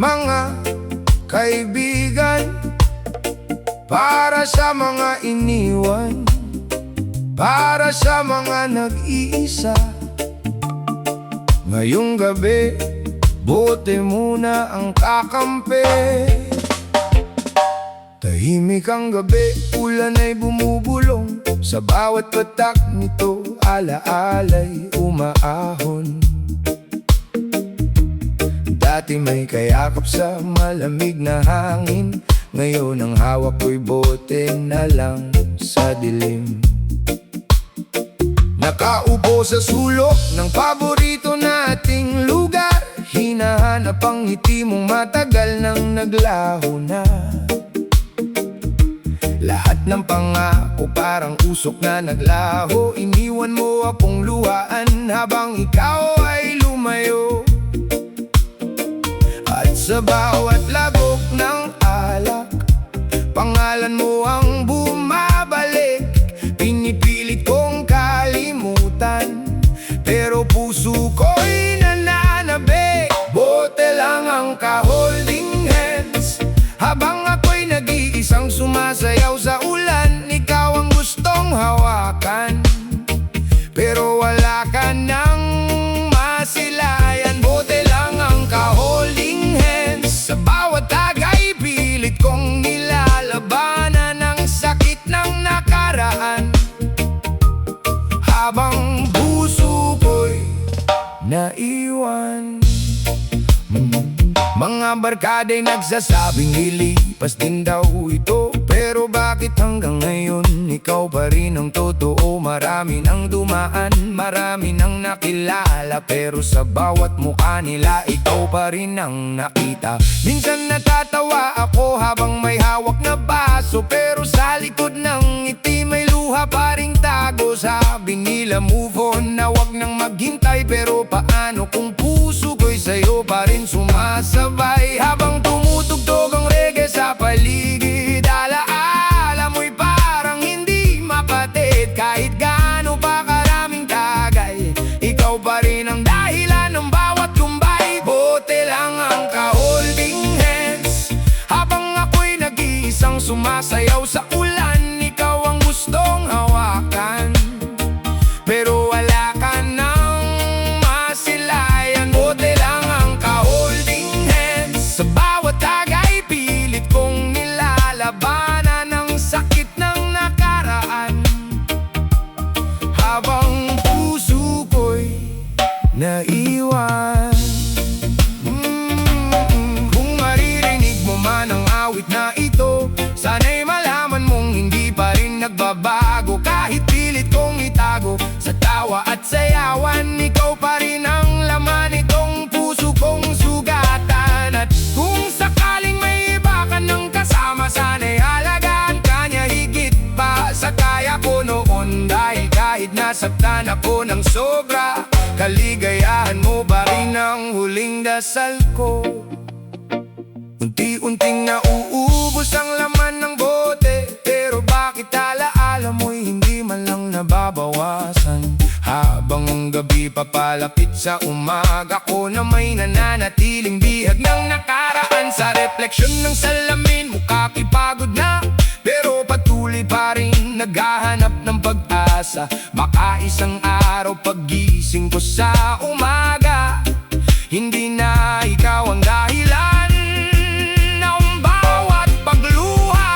mga kaibigan, para sa mga iniwan, para sa mga nag-iisa. Ngayong gabi, bote muna ang kakampi. Tahimik ang gabi, ulan ay bumubulong. Sa bawat patak nito, alaala'y umaahon. Dati may kayakap sa malamig na hangin, ngayon ang hawak ko'y bote na lang sa dilim. Nakaupo sa sulok ng paborito nating lugar, hinahanap ang ngiti mong matagal nang naglaho na. Lahat ng pangako parang usok na naglaho, iniwan mo akong luhaan habang ikaw ay lumayo. At sa bawat lagok ng alak, pangalan mo ang bumabalik. Pinipilit kong kalimutan, pero puso ko'y nananabik. Bote lang ang ka-holding hands, habang ako'y nag-iisang sumasayaw sa ulan. Ikaw ang gustong hawakan, pero wala ka nang masilayan. Bote lang ang ka-holding hands, sa bawat tagay pilit kong nilalabanan ang sakit ng nakaraan, habang puso ko'y naiwan. Mga barkada'y nagsasabing lilipas din daw ito, pero bakit hanggang ngayon ikaw pa rin ang totoo? Marami nang dumaan, marami nang nakilala, pero sa bawat mukha nila ikaw pa rin ang nakita. Minsan natatawa ako habang may hawak na baso, pero sa likod ng ngiti may luha pa ring tago. Sabi nila move on na wag nang maghintay, pero paano kung puso ko'y sa'yo pa rin sumasabay? Habang tumutugtog ang reggae sa paligid, alaala mo'y parang hindi mapatid. Kahit gaano pa karaming tagay, ikaw pa rin ang dahilan ng bawat lumbay. Bote lang ang ka-holding hands, habang ako'y nag-iisang sumasayaw sa ulan. Ikaw ang gustong hawakan, pero wala ka nang masilayan. Bote lang ang ka-holding hands, sa bawat tagay pilit kong nilalabanan ang sakit ng nakaraan, habang puso ko'y naiwan. Kung maririnig mo man ang awit na ito, sana'y malaman mong hindi pa rin nagbabago. Kahit pilit kong itago sa tawa at sayawan, ikaw pa rin ang laman itong puso kong sugatan. At kung sakaling may iba ka ng kasama, sana'y halagaan ka niya higit pa sa kaya ko noon. Dahil kahit nasaktan ako ng sobra, kaligayahan mo pa rin ang huling dasal ko. Unti-unting nauubos ang laman ng bote, pero bakit alaala mo'y hindi man lang nababawasan? Habang ang gabi papalapit sa umaga ko, na may nananatiling bihag ng nakaraan. Sa refleksyon ng salamin, mukha ko'y pagod na, pero patuloy pa rin naghahanap ng pag-asa. Baka isang araw paggising ko sa umaga, hindi na ikaw ang dahilan ng bawat pagluha.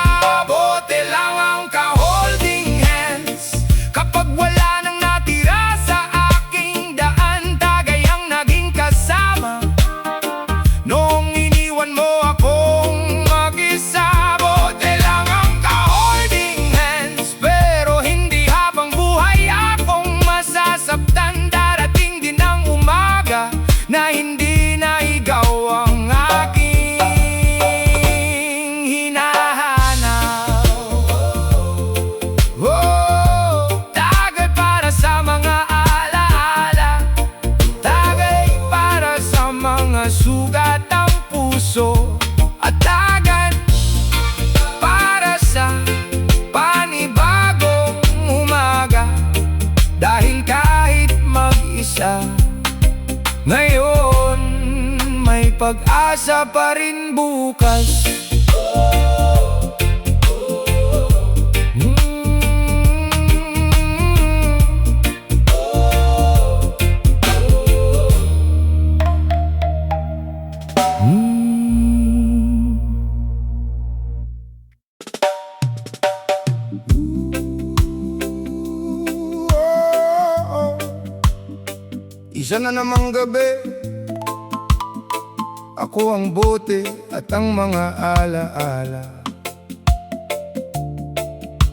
Bote lang ang ka-holding hands, kapag wala nang natira sa aking daan. Tagay ang naging kasama noong iniwan mo akong mag-isa. Bote lang ang ka-holding hands, pero hindi habang buhay akong masasaktan. Darating din ang umaga na hindi pag-asa pa rin bukas. Isa na namang gabi, ako ang bote at ang mga alaala.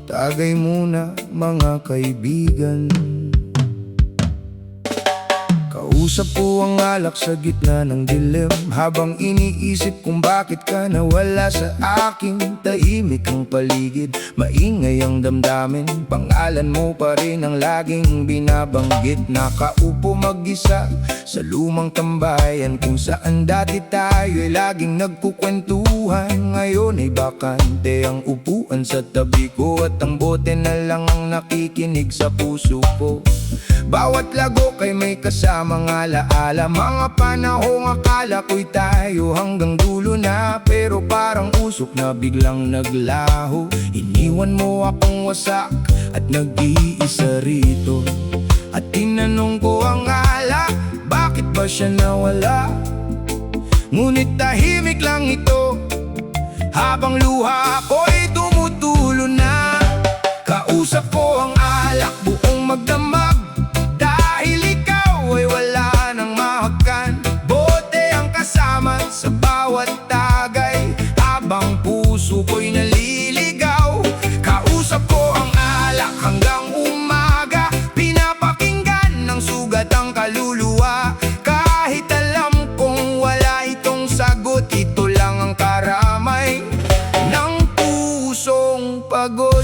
Tagay muna mga kaibigan. Kausap po ang alak sa gitna ng dilim, habang iniisip kung bakit ka nawala sa aking tahimik ang paligid. Maingay ang damdamin, pangalan mo pa rin ang laging binabanggit. Nakaupo mag-isa sa lumang tambayan, kung saan dati tayo ay laging nagkukwentuhan. Ngayon ay bakante ang upuan sa tabi ko, at ang bote na lang ang nakikinig sa puso ko. Bawat lago kay may kasamang alaala, mga panahong akala ko'y tayo hanggang dulo na, pero parang usok na biglang naglaho. Iniwan mo akong wasak at nag-iisa rito, at tinanong ko ang alak, bakit ba siya nawala? Ngunit tahimik lang ito, habang luha ko'y tumutulo na. Kausap ko ang alak buong magdamag, dahil ikaw ay wala nang mahagkan. Bote ang kasama sa bawat tagay, habang puso ko'y naliligaw. Kausap ko ang alak hanggang umaga, pinapakinggan ng sugat ang kaluluwa. Kahit alam kong wala itong sagot, ito lang ang karamay ng pusong pagod.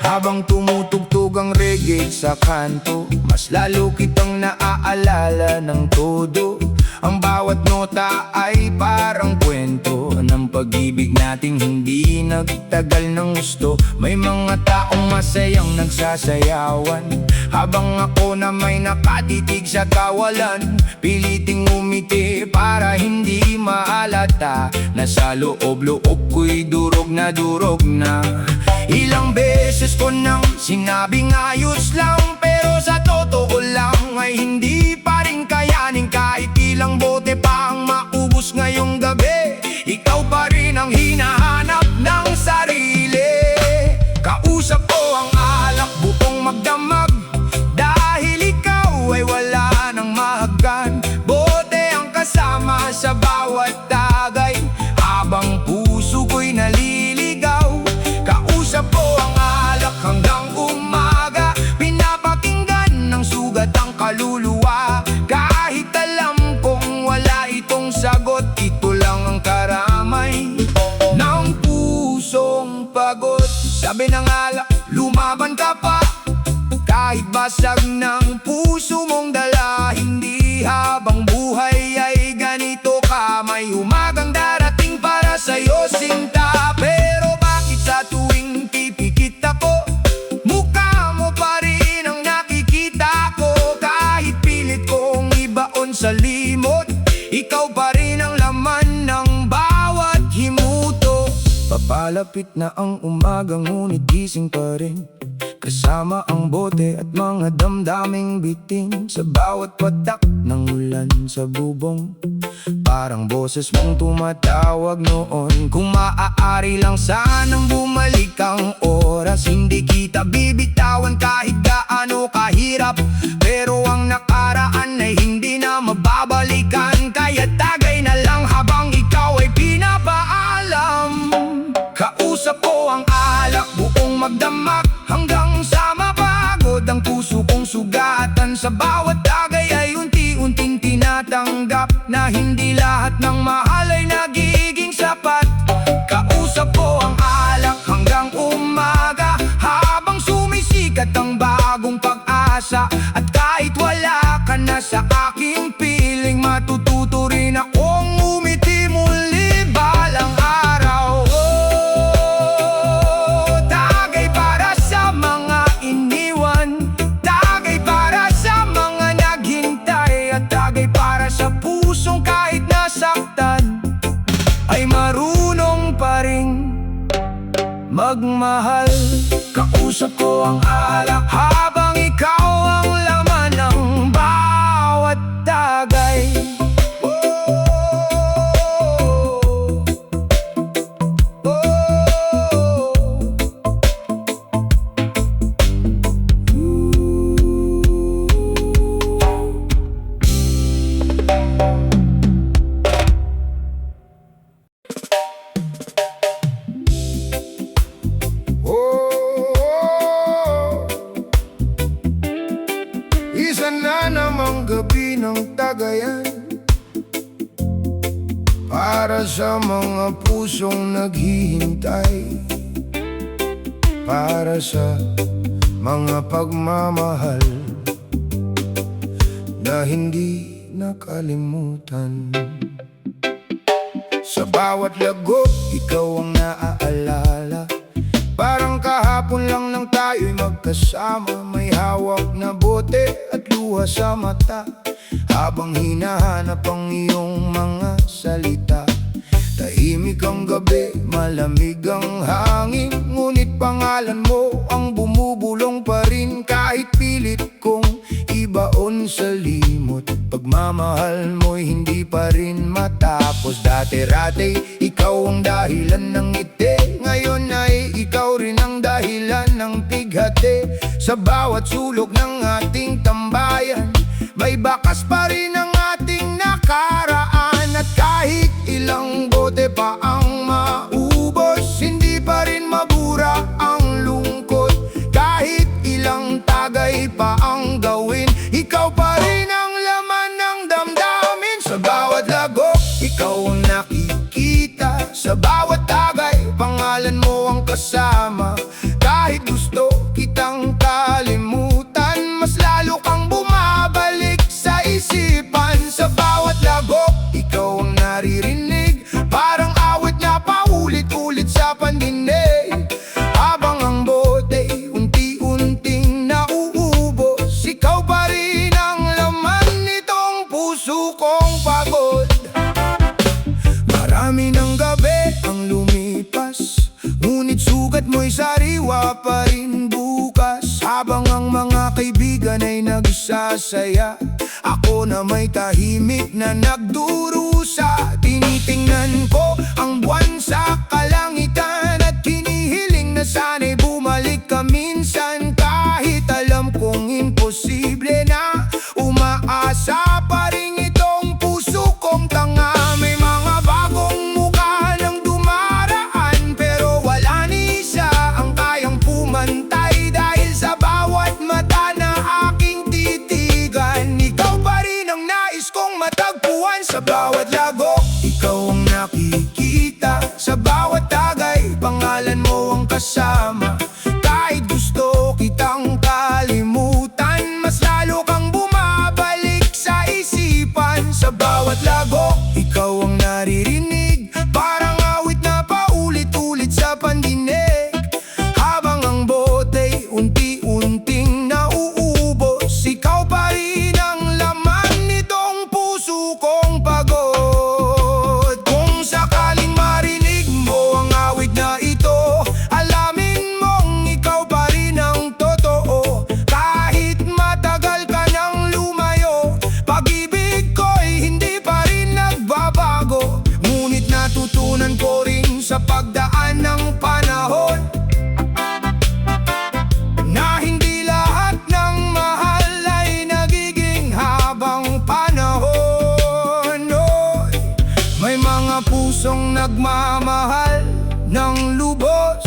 Habang tumutugtog ang reggae sa kanto, mas lalo kitang naaalala ng todo. Ang bawat nota ay parang kwento ng pag-ibig nating hindi nagtagal ng gusto. May mga taong masayang nagsasayawan, habang ako na may nakatitig sa kawalan. Piliting umiti para hindi maalata, na sa loob-loob ko'y durog na durog na. Ilang beses ko nang sinabing ayos lang, pero sa totoo lang ay hindi pa rin kayanin. Kahit ilang bote pa ang maubos ngayong gabi, ikaw pa rin ang hinahanap ng sarili. Kausap ko ang alak buong magdamag, dahil ikaw ay wala nang mahagkan. Bote ang kasama sa bawat tagay, habang puso ko'y naliligaw. Kausap ko ang alak hanggang umaga, pinapakinggan ng sugat ang kaluluwa. Kahit alam kong wala itong sagot, ito lang ang karamay ng pusong pagod. Sabi ng alak, lumaban ka pa, kahit basag ng puso mong dala. Hindi habang buhay ay ganito ka, may umagang darating para sa'yo sinta. Pero bakit sa tuwing pipikit ako, mukha mo pa rin ang nakikita ko? Kahit pilit kong ibaon sa limot, ikaw pa rin ang laman ng bawat himuto. Papalapit na ang umaga, ngunit gising pa rin, kasama ang bote at mga damdaming bitin. Sa bawat patak ng ulan sa bubong, parang boses mong tumatawag noon. Kung maaari lang sanang bumalik ang oras, hindi kita bibitawan kahit gaano kahirap. Pero ang nakaraan ay hindi na mababalikan, kaya tagay na lang habang ikaw ay pinapaalam. Kausap ko ang alak buong magdamag, hanggang sa mapagod ang puso kong sugatan. Sa bawat tagay ay unti-unting tinatanggap na hindi lahat ng mahal ay nagiging sapat. Kausap ko ang alak hanggang umaga, habang sumisikat ang bagong pag-asa. At kahit wala ka na sa aking piling, matututo rin akong umiti muli balang araw. Tagay para sa mga iniwan, tagay para sa mga naghintay, at tagay para sa pusong magmahal. Kausap ko ang alak habang ikaw ang laman ng bawat tagay. Isa na namang gabi ng tagayan para sa mga pusong naghihintay, para sa mga pagmamahal na hindi nakalimutan. Sa bawat lagok, ikaw ang naaalala. Parang kahapon lang nang tayo'y magkasama, may hawak na bote at luha sa mata, habang hinahanap ang iyong mga salita. Tahimik ang gabi, malamig ang hangin, ngunit pangalan mo ang bumubulong pa rin. Kahit pilit kong ibaon sa limot, pagmamahal mo'y hindi pa rin matapos. Dati-rati, ikaw ang dahilan ng ngiti, ngayon ay ikaw rin ang dahilan ng bighati. Sa bawat sulok ng ating tambayan, may bakas pa rin ang ating nakaraan. At kahit ilang bote pa ang maubos, hindi pa rin mabura ang lungkot. Kahit ilang tagay pa ang gawin, ikaw pa rin ang laman ng damdamin. Sa bawat lagok, ikaw ang nakikita. Sa bawat tagay, pangalan mo ang kasama. Kahit gusto kitang kalimutan, mas lalo kang bumabalik sa isipan. Sa bawat lagok, ikaw ang naririnig, parang awit na paulit-ulit sa pandinig. Habang ang bote unti-unting nauubos, ikaw pa rin ang laman nitong puso kong pagod. Marami ng gabi ang lumipas, ngunit sugat mo'y sariwa pa rin bukas. Habang ang mga kaibigan ay nagsasaya, ako na may tahimik na nagdurusa. Tinitingnan ko ang buwan sa kalangitan at hinihiling na sana'y bumalik ka minsan. Kahit alam kong imposible na, umaasa pa rin itong puso kong tanga. May mga bagong mukha nang dumaraan, pero wala ni isa ang kayang pumantay. Dahil sa bawat mata na aking titigan, ikaw pa rin ang nais kong matagpuan. Sa bawat lagok, ikaw ang nakikita. Sa bawat tagay, pangalan mo ang kasama. Kahit gusto kitang kalimutan, mas lalo kang bumabalik sa isipan. Sa bawat lagok, ikaw ang naririnig, parang awit na paulit-ulit sa pandinig. Habang ang bote unti-unting nauubos, ikaw pa rin ang laman nitong puso kong pagod. Kung sakaling marinig mo ang awit na ito, alamin mong ikaw pa rin ang totoo. Kahit matagal ka nang lumayo, pag-ibig ko'y hindi pa rin nagbabago. Ngunit natutunan ko rin sa pagdaan ng panahon na hindi lahat ng mahal ay nagiging habang panahon. Oy, may mga pusong nagmamahal ng lubos,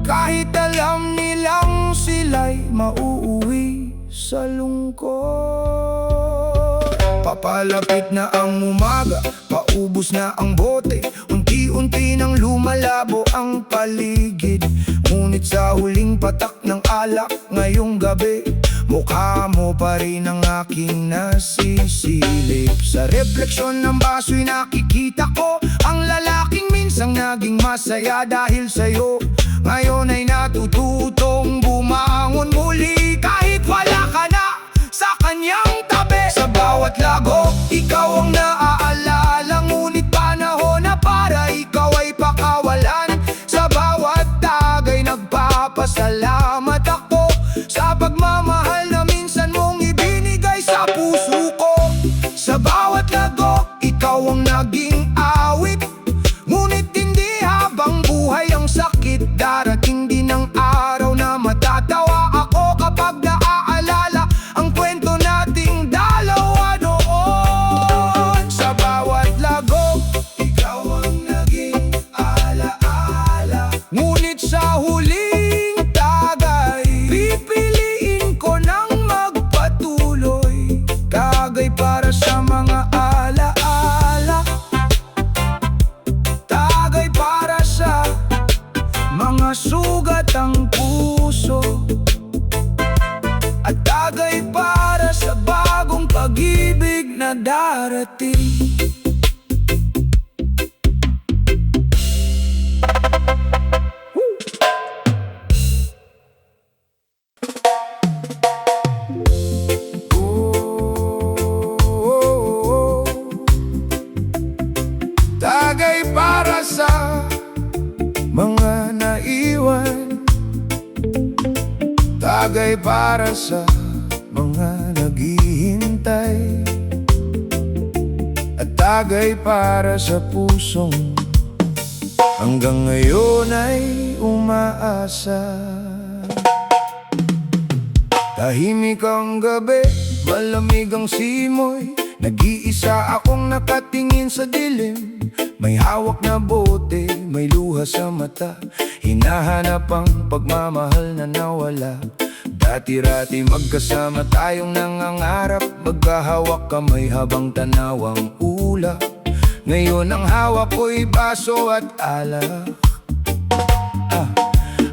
kahit alam nilang sila'y mauuwi sa lungkot. Papalapit na ang umaga, paubos na ang bote, unti-unti nang lumalabo ang paligid. Ngunit sa huling patak ng alak ngayong gabi, mukha mo pa rin ang aking nasisilip. Sa refleksyon ng baso'y nakikita ko ang lalaking minsang naging masaya dahil sa'yo. Ngayon ay natututong bumangon muli, kahit wala ka na sa kanyang tabi. Sa bawat lagok, ikaw ang naaalala, ngunit panahon na para ikaw ay pakawalan. mga sugat ang puso, at tagay para sa bagong pag-ibig na darating. Tagay para sa mga naiwan, tagay para sa mga naghihintay, at tagay para sa pusong hanggang ngayon ay umaasa. Tahimik ang gabi, malamig ang simoy, nag-iisa akong nakatingin sa dilim. May hawak na bote, may luha sa mata, hinahanap ang pagmamahal na nawala. Dati-rati magkasama tayong nangangarap, magkahawak kamay habang tanawang ulap. Ngayon ang hawak ko'y baso at alak,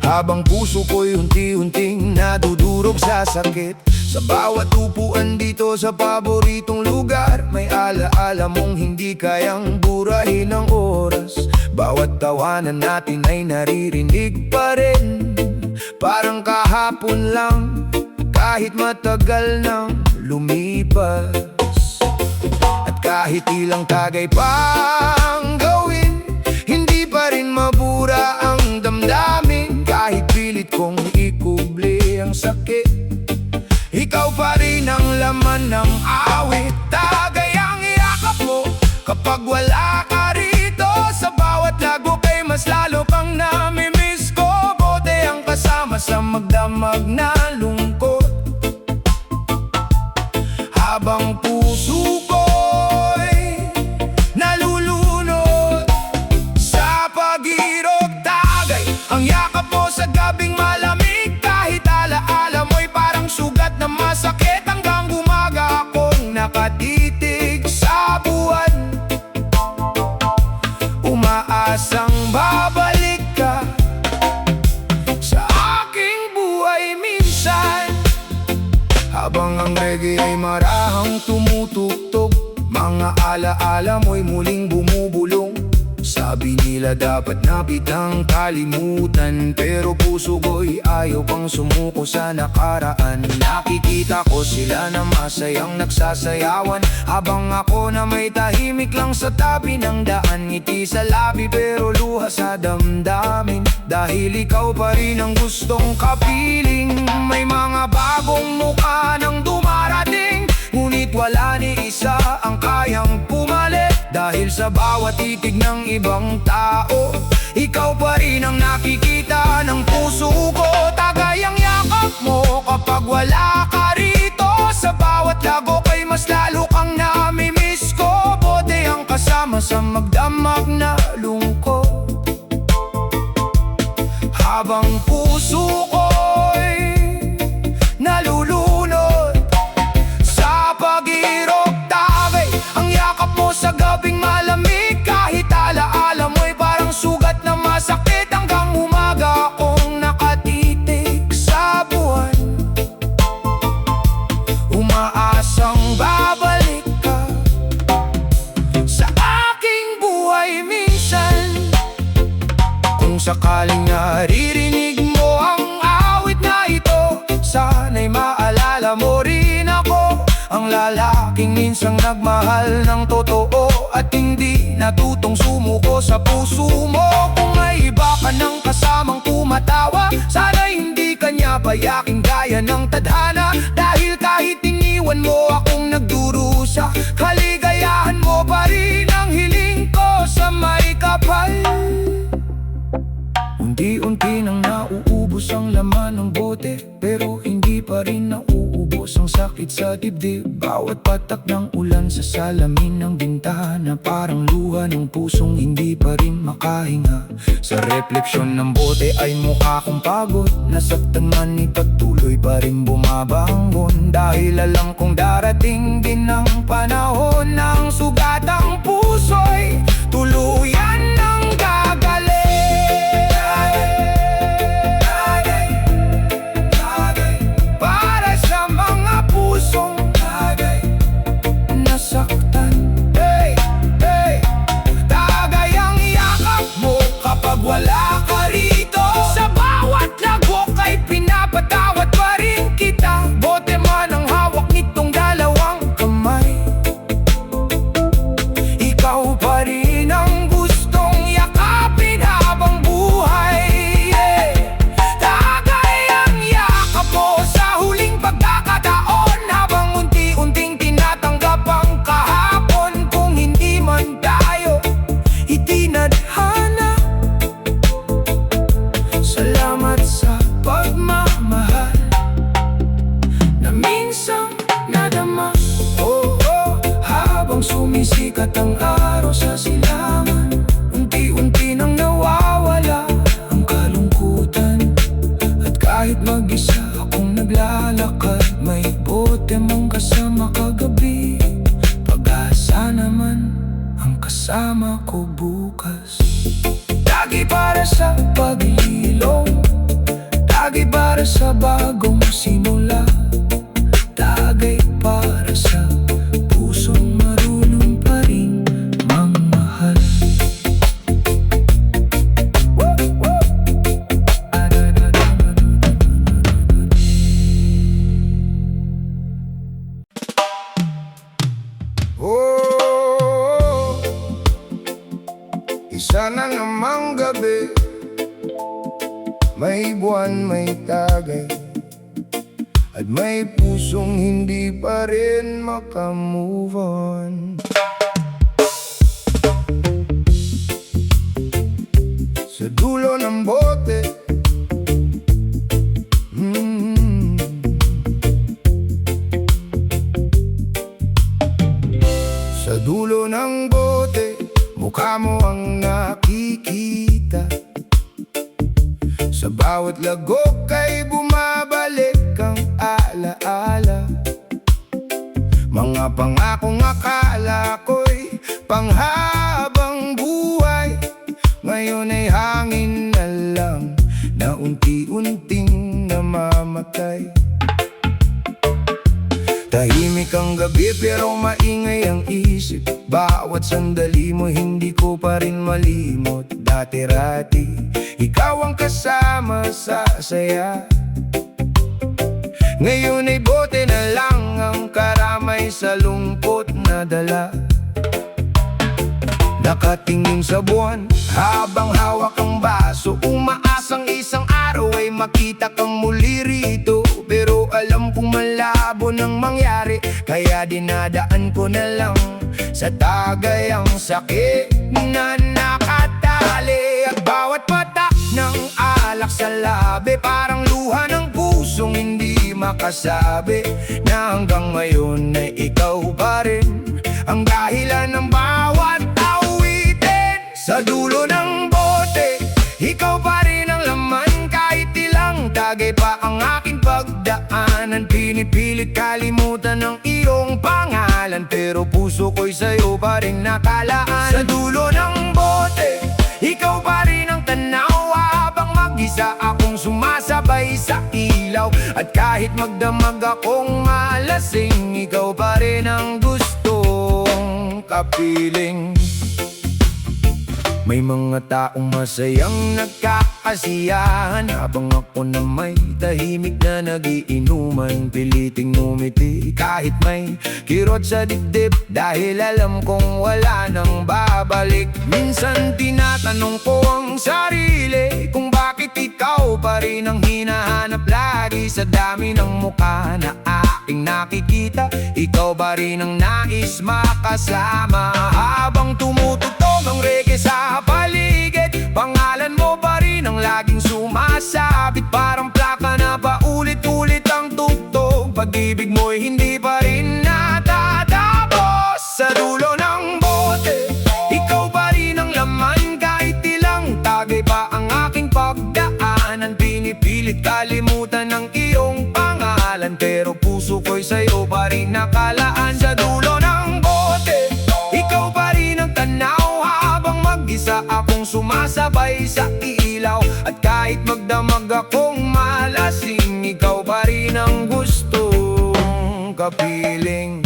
habang puso ko'y unti-unting nadudurog sa sakit. Sa bawat upuan dito sa paboritong lugar, may alaala mong hindi kayang burahin ng oras. Bawat tawanan natin ay naririnig pa rin, parang kahapon lang, kahit matagal nang lumipas. At kahit ilang tagay pang gawin, hindi pa rin mabura ang damdamin. Kahit pilit kong ikubli ang sakit, ikaw pa rin ang laman ng awit. Tagay ang iyakap mo kapag wala ka rito. Sa bawat lago kay mas lalo kang namimiss ko. Bote ang kasama sa magdamag na lungkot, habang puso ko'y nalulunod sa pag-irog. Tagay ang yakap mo sa gabing malamig, kahit alaala mo'y parang sugat na masakit. Hanggang umaga akong nakatitig sa buwan, umaasang babalik ka sa aking buhay minsan. Habang ang reggae ay marahang tumutugtog, mga alaala mo'y muling bumubulong. Sabi nila dapat napitang kalimutan, pero puso ko'y ayaw pang sumuko sa nakaraan. Nakikita ko sila na masayang nagsasayawan, habang ako na may tahimik lang sa tabi ng daan. Ngiti sa labi pero luha sa damdamin, dahil ikaw pa rin ang gustong kapiling. May mga bagong mukha nang dumarating, ngunit wala ni isa ang kayang pumalit. Dahil sa bawat titig ng ibang tao, ikaw pa rin ang nakikita ng puso ko. Tagay ang yakap mo kapag wala ka rito. Sa bawat lago kay mas lalo kang namimiss ko. Bote ang kasama sa magdamag na lungkot, habang puso ko'y nalulunod sa pag-irog. Tagay ang yakap mo sa gabing malamig, kahit alaala mo'y parang sugat na masakit. Hanggang umaga akong nakatitig sa buwan, umaasang babalik ka sa aking buhay minsan. Kung sakaling naririnig mo ang awit na ito, sana'y maalala mo rin ako, ang lalaking minsang nagmahal ng totoo, at hindi natutong sumuko sa puso mo. Kung may iba ka ng kasamang tumatawa, sana hindi kanya payaking gaya ng tadhana. Dahil kahit iniwan mo akong nagdurusa, kaligayahan mo pa rin ang hiling ko sa may kapal. Unti-unti nang nauubos ang laman ng bote, pero hindi pa rin nauubos ang sakit sa dibdib. Bawat patak ng ulan sa salamin ng bintana, parang luha ng pusong hindi pa rin makahinga. Sa refleksyon ng bote ay mukha kong pagod, nasaktan man ipagtuloy pa rin bumabangon. Dahil alam kong darating din ang panahon ng sugatang puso'y tuluyan ng gagaling. sa pag-ilong, tagay para sa bagong simula, tagay para sa pusong marunong pa rin magmahal. Oh, isa na namang gabi, may buwan, may tagay, at may pusong hindi pa rin makamove on. Sa dulo ng bote, sa dulo ng bote, mukha mo ang nakikita. Sa bawat lagok ay bumabalik ang alaala, mga pangakong akala ko'y panghabang buhay, ngayon ay hangin na lang na unti-unting namamatay. Tahimik ang gabi pero maingay ang isip, bawat sandali mo hindi ko pa rin malimot. Dati-rati, ikaw ang kasama sa saya, ngayon ay bote na lang ang karamay sa lungkot na dala. Nakatingin sa buwan habang hawak ang baso, umaasang isang araw ay makita kang muli rito. Pero alam kong malabo nang mangyari, kaya dinadaan ko na lang sa tagay ang sakit na nakatali. At bawat patak ng alak sa labi, parang luha ng pusong hindi makasabi, na hanggang ngayon ay ikaw pa rin ang dahilan ng bawat awitin. Sa dulo ng bote, ikaw pa rin ang laman, kahit ilang tagay pa ang aking pagdaanan. Pinipilit kalimutan ang iyong pangalan, pero puso ko'y sa'yo pa rin nakalaan. Sa dulo ng bote, ikaw pa rin ang tanaw, habang mag-isa akong sumasabay sa ilaw. At kahit magdamag akong malasing, ikaw pa rin ang gustong kapiling. May mga taong masayang nagkakasiyahan, habang ako na may tahimik na nagiinuman. Piliting ngumiti kahit may kirot sa dibdib, dahil alam kong wala nang babalik. Minsan tinatanong ko ang sarili kung bakit ikaw pa rin ang hinahanap lagi. Sa dami ng mukha na aking nakikita, ikaw pa rin ang nais makasama. Habang tumutugtog ang reggae sa paligid, pangalan mo pa rin ang laging sumasabit. Parang plaka na paulit-ulit ang tugtog, pag-ibig mo'y hindi pa rin natatapos. Sa dulo ng bote, ikaw pa rin ang laman, kahit ilang tagay pa ang aking pagdaanan. Pinipilit kalimutan ang iyong pangalan, pero puso ko'y sa'yo pa rin nakalaan. Sa dulo ng bote, ikaw pa rin ang tanaw, habang mag-isa akong sumasabay sa ilaw. At kahit magdamag akong malasing, ikaw pa rin ang gustong kapiling.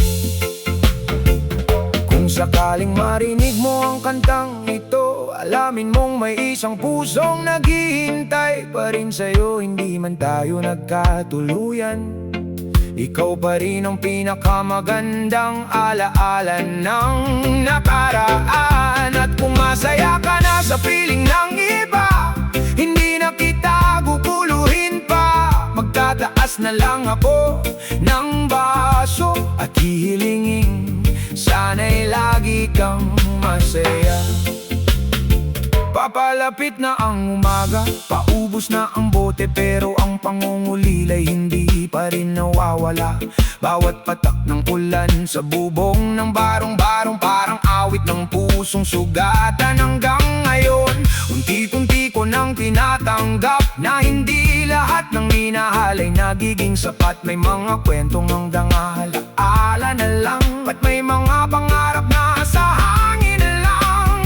Kung sakaling marinig mo ang kantang ito, alamin mong may isang pusong naghihintay pa rin sa'yo, hindi man tayo nagkatuluyan. Ikaw pa rin ang pinakamagandang alaala ng nakaraan. At kung masaya ka na sa piling ng iba, hindi na kita guguluhin pa. Magtataas na lang ako ng baso at hihilingin, sana'y lagi kang masaya. Papalapit na ang umaga, paubos na ang bote, pero ang pangungulilay hindi pa rin nawawala. Bawat patak ng ulan sa bubong ng barong-barong, parang awit ng pusong sugatan. Hanggang ngayon, unti-unti ko nang tinatanggap na hindi lahat ng minahal ay nagiging sapat. May mga kwentong hanggang alaala na lang, at may mga pangarap na sa hangin na lang.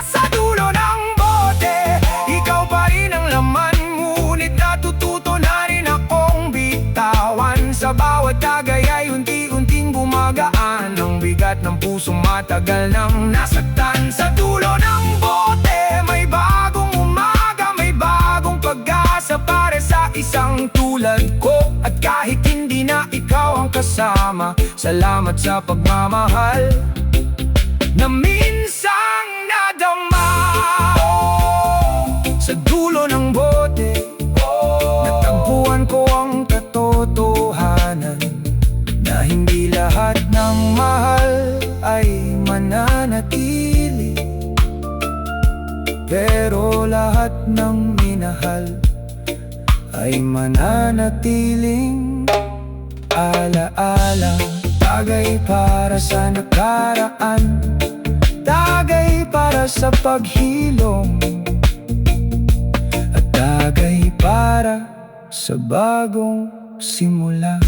Sa dulo ng bote, bigat ng puso matagal nang nasaktan. Sa dulo ng bote may bagong umaga, may bagong pag-asa para sa isang tulad ko. At kahit hindi na ikaw ang kasama, salamat sa pagmamahal na minsang nadama. Sa dulo ng bote, natagpuan ko ang katotohanan na hindi lahat ng mahal ay mananatili, pero lahat ng minahal ay mananatiling alaala. Tagay para sa nakaraan, tagay para sa paghilom, at tagay para sa bagong simula.